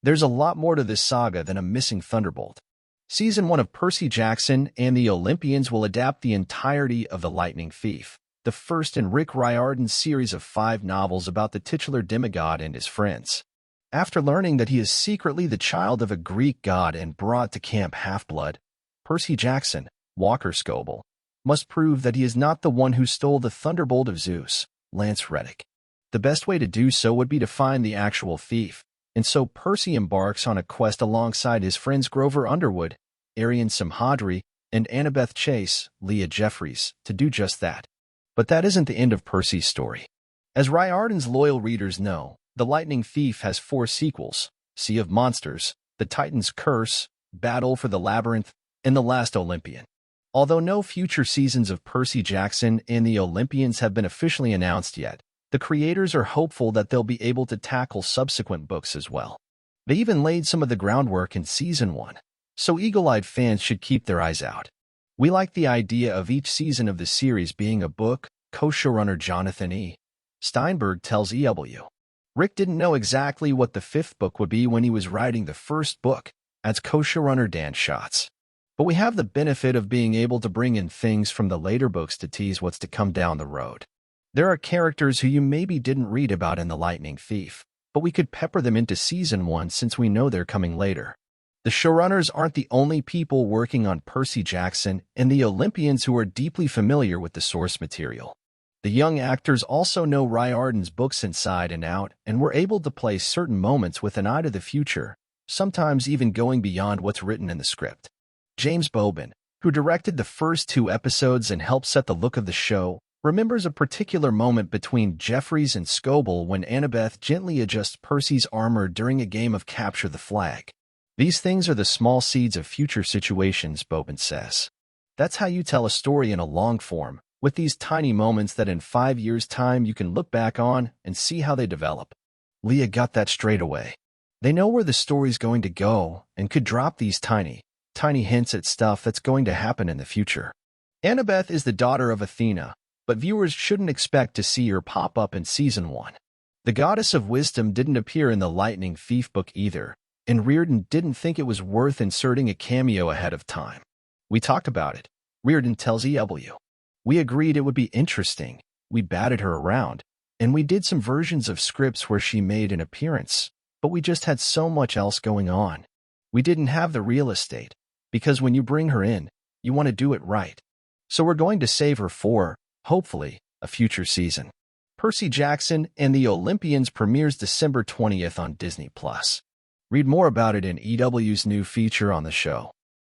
There's a lot more to this saga than a missing thunderbolt. Season 1 of Percy Jackson and the Olympians will adapt the entirety of The Lightning Thief, the first in Rick Riordan's series of 5 novels about the titular demigod and his friends. After learning that he is secretly the child of a Greek god and brought to Camp Half-Blood, Percy Jackson, Walker Scoble, must prove that he is not the one who stole the thunderbolt of Zeus, Lance Reddick. The best way to do so would be to find the actual thief, and so Percy embarks on a quest alongside his friends Grover Underwood, Arian Simhadri, and Annabeth Chase, Leah Jeffries, to do just that. But that isn't the end of Percy's story. As Riordan's loyal readers know, The Lightning Thief has 4 sequels: Sea of Monsters, The Titan's Curse, Battle for the Labyrinth, and The Last Olympian. Although no future seasons of Percy Jackson and the Olympians have been officially announced yet, the creators are hopeful that they'll be able to tackle subsequent books as well. They even laid some of the groundwork in Season 1, so eagle-eyed fans should keep their eyes out. We like the idea of each season of the series being a book, co-showrunner Jonathan E. Steinberg tells EW. Rick didn't know exactly what the 5th book would be when he was writing the first book, adds co-showrunner Dan Schatz. But we have the benefit of being able to bring in things from the later books to tease what's to come down the road. There are characters who you maybe didn't read about in The Lightning Thief, but we could pepper them into Season 1 since we know they're coming later. The showrunners aren't the only people working on Percy Jackson and the Olympians who are deeply familiar with the source material. The young actors also know Riordan's books inside and out and were able to play certain moments with an eye to the future, sometimes even going beyond what's written in the script. James Bobin, who directed the first 2 episodes and helped set the look of the show, remembers a particular moment between Jeffries and Scoble when Annabeth gently adjusts Percy's armor during a game of Capture the Flag. These things are the small seeds of future situations, Bobin says. That's how you tell a story in a long form, with these tiny moments that in 5 years' time you can look back on and see how they develop. Leah got that straight away. They know where the story's going to go and could drop these tiny hints at stuff that's going to happen in the future. Annabeth is the daughter of Athena, but viewers shouldn't expect to see her pop up in Season 1. The Goddess of Wisdom didn't appear in the Lightning Thief book either, and Riordan didn't think it was worth inserting a cameo ahead of time. We talked about it, Riordan tells EW. We agreed it would be interesting, we batted her around, and we did some versions of scripts where she made an appearance, but we just had so much else going on. We didn't have the real estate, because when you bring her in, you want to do it right. So we're going to save her for, hopefully, a future season. Percy Jackson and the Olympians premieres December 20th on Disney+. Read more about it in EW's new feature on the show.